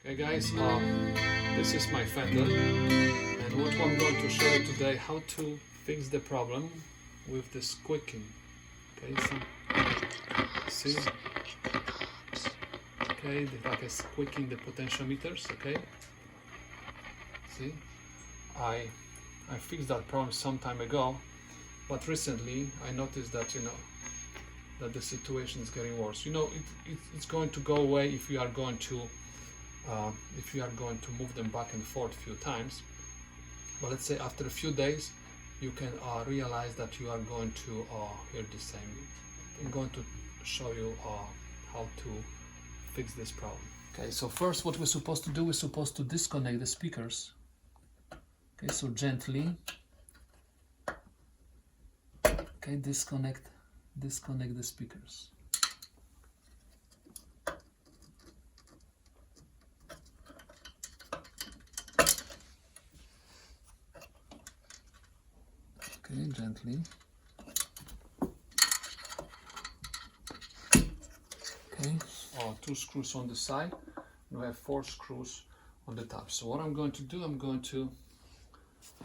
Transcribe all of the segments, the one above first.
Hey guys, this is my Fender, and what I'm going to show you today how to fix the problem with the squeaking. Okay, see, okay, like a squeaking the potentiometers. Okay, see, I fixed that problem some time ago, but recently I noticed that that the situation is getting worse. It's going to go away if you are going to move them back and forth a few times. But let's say after a few days, you can realize that you are going to hear the same. I'm going to show you how to fix this problem. Okay, so first what we're supposed to do, we're supposed to disconnect the speakers. Okay, so gently. Okay, disconnect the speakers. Okay, gently. Okay, 2 screws on the side. We have 4 screws on the top. So what I'm going to do, I'm going to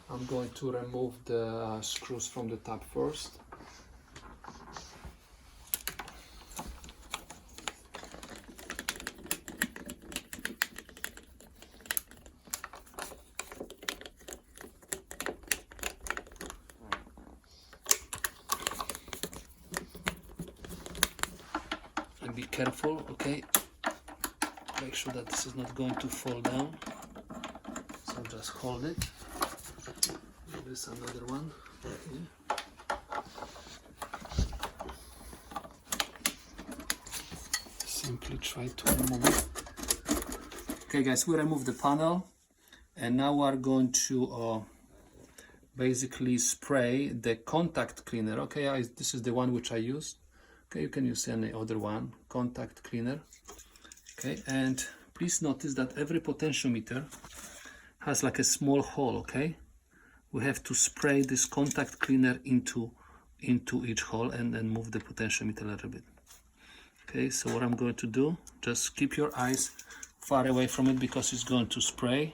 remove the screws from the top first. And be careful, okay? Make sure that this is not going to fall down. So just hold it. There's another one. Okay. Simply try to remove it. Okay guys, we remove the panel, and now we are going to basically spray the contact cleaner. Okay, this is the one which I used. Okay, you can use any other one, contact cleaner. Okay, and please notice that every potentiometer has like a small hole. Okay, we have to spray this contact cleaner into each hole and then move the potentiometer a little bit. Okay, so what I'm going to do, just keep your eyes far away from it because it's going to spray.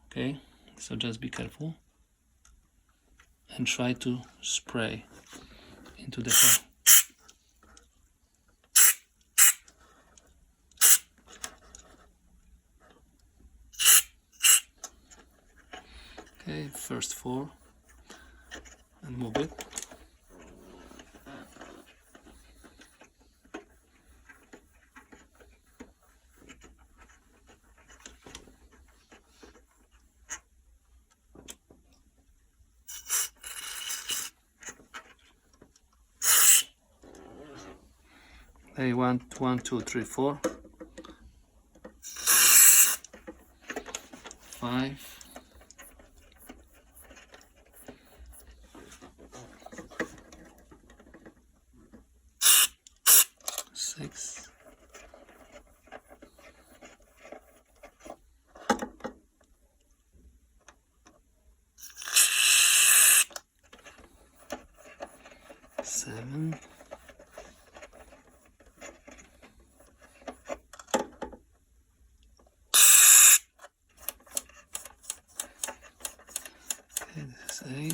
Okay, so just be careful and try to spray into the hole. Okay, first 4 and move it. Hey, 1, 2, 3, 4, 5. 6. 7. 8.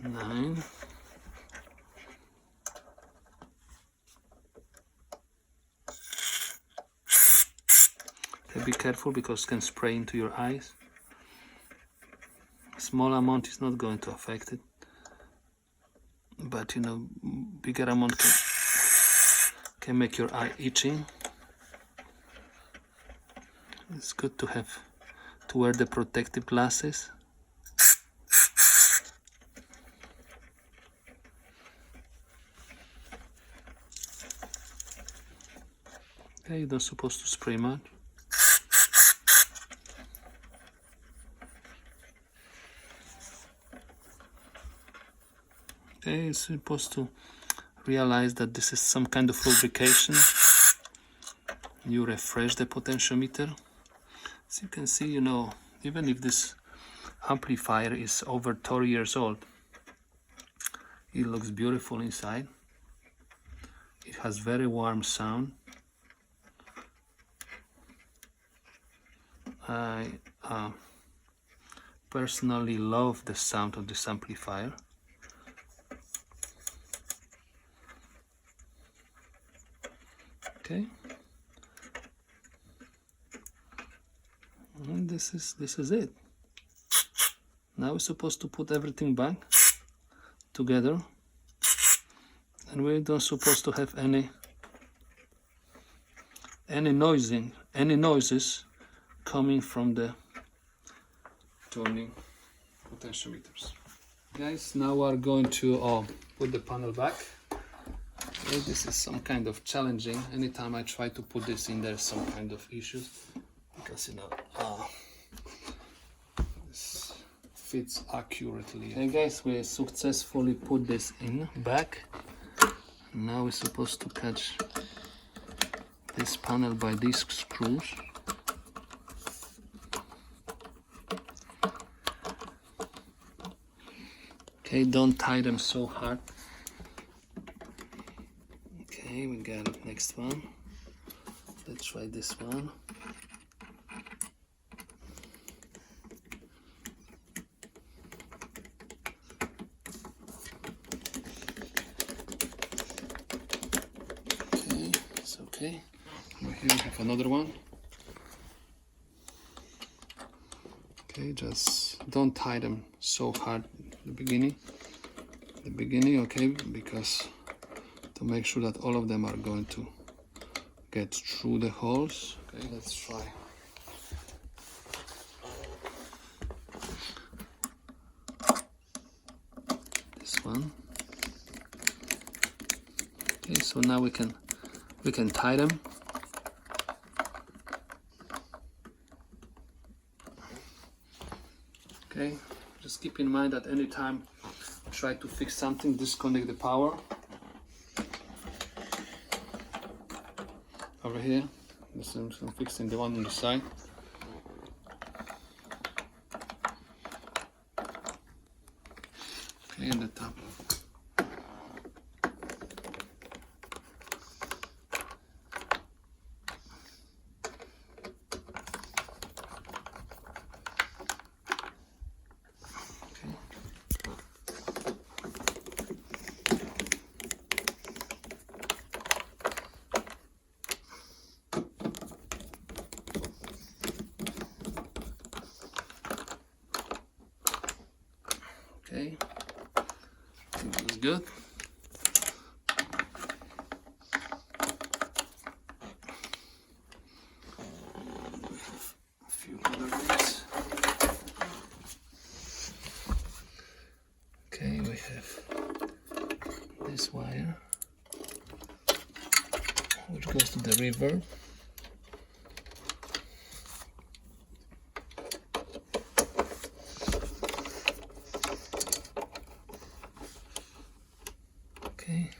9. 10. Be careful because it can spray into your eyes. Small amount is not going to affect it, but bigger amount can make your eye itching. It's good to wear the protective glasses. Okay, you're not supposed to spray much. Okay, you're supposed to realize that this is some kind of lubrication. You refresh the potentiometer. As you can see, even if this amplifier is over 30 years old. It looks beautiful inside. It has very warm sound. I personally love the sound of this amplifier. Okay, and this is it. Now we're supposed to put everything back together, and we don't supposed to have any noises coming from the tuning potentiometers. Guys, now we're going to put the panel back. Okay, this is some kind of challenging. Anytime I try to put this in, there's some kind of issues because this fits accurately. Okay guys, we successfully put this in back. Now we're supposed to catch this panel by these screws. Okay, don't tie them so hard. Okay, we got it. Next one. Let's try this one. Okay, it's okay. Over here we have another one. Okay, just don't tie them so hard at the beginning, okay, because to make sure that all of them are going to get through the holes. Okay, let's try. This one. Okay, so now we can tie them. Okay, just keep in mind that anytime you try to fix something, disconnect the power. Over here, this is fixing the one on the side. Okay, and the top. Okay, that was good. A few other bits. Okay, we have this wire which goes to the reverb. Okay,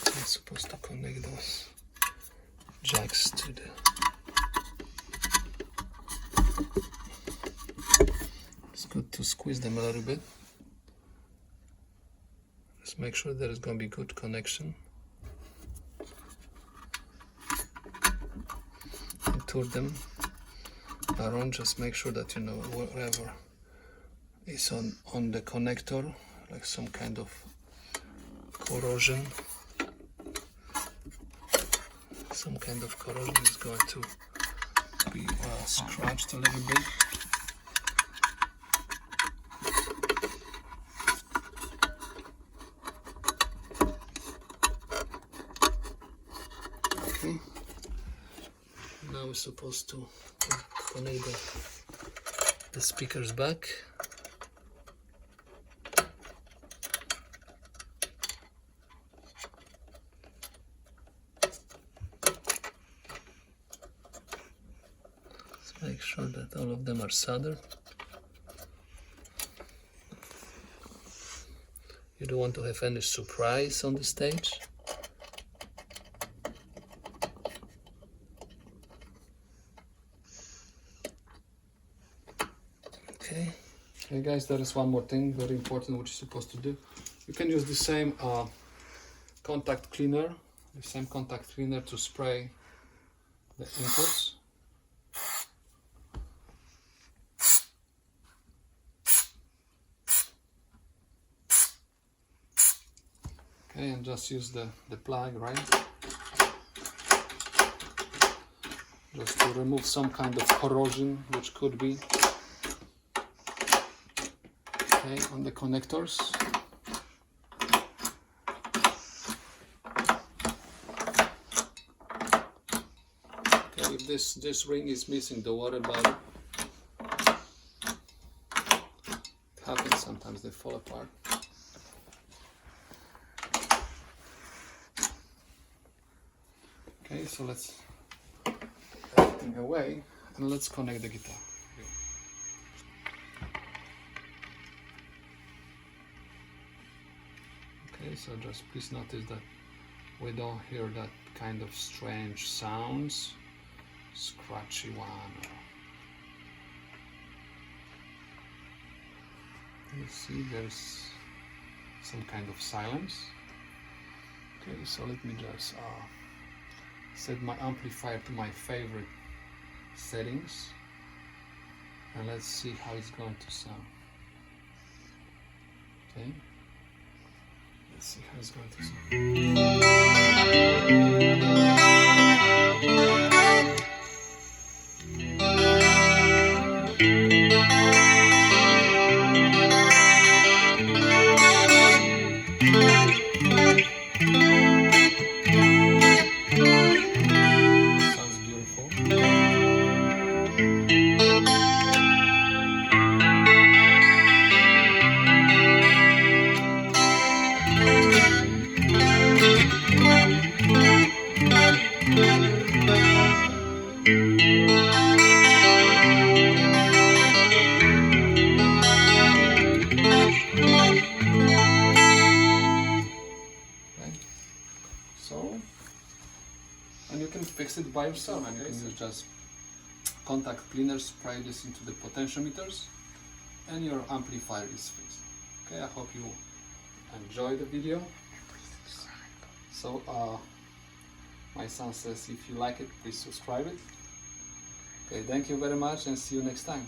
I'm supposed to connect those jacks to the it's good to squeeze them a little bit. Just make sure there is going to be good connection. And turn them around, just make sure that you know wherever is on the connector, like some kind of corrosion. Some kind of corrosion is going to be scratched a little bit. Okay. Now we're supposed to connect the speakers back. Make sure that all of them are soldered. You don't want to have any surprise on the stage. Okay. Okay guys, there is one more thing very important which you're supposed to do. You can use the same contact cleaner, to spray the inputs. Okay, and just use the plug, right? Just to remove some kind of corrosion which could be on the connectors. Okay, if this ring is missing the water bottle, it happens sometimes, they fall apart. Okay, so let's put everything away and let's connect the guitar. Okay, so just please notice that we don't hear that kind of strange sounds, scratchy one. You see there's some kind of silence. Okay, so let me just set my amplifier to my favorite settings and let's see how it's going to sound. Okay. Let's see how it's going to sounds beautiful. So, and you can fix it by yourself, and you can use just contact cleaner, spray this into the potentiometers, and your amplifier is fixed. Okay, I hope you enjoy the video. So, my son says if you like it, please subscribe it. Okay, thank you very much and see you next time.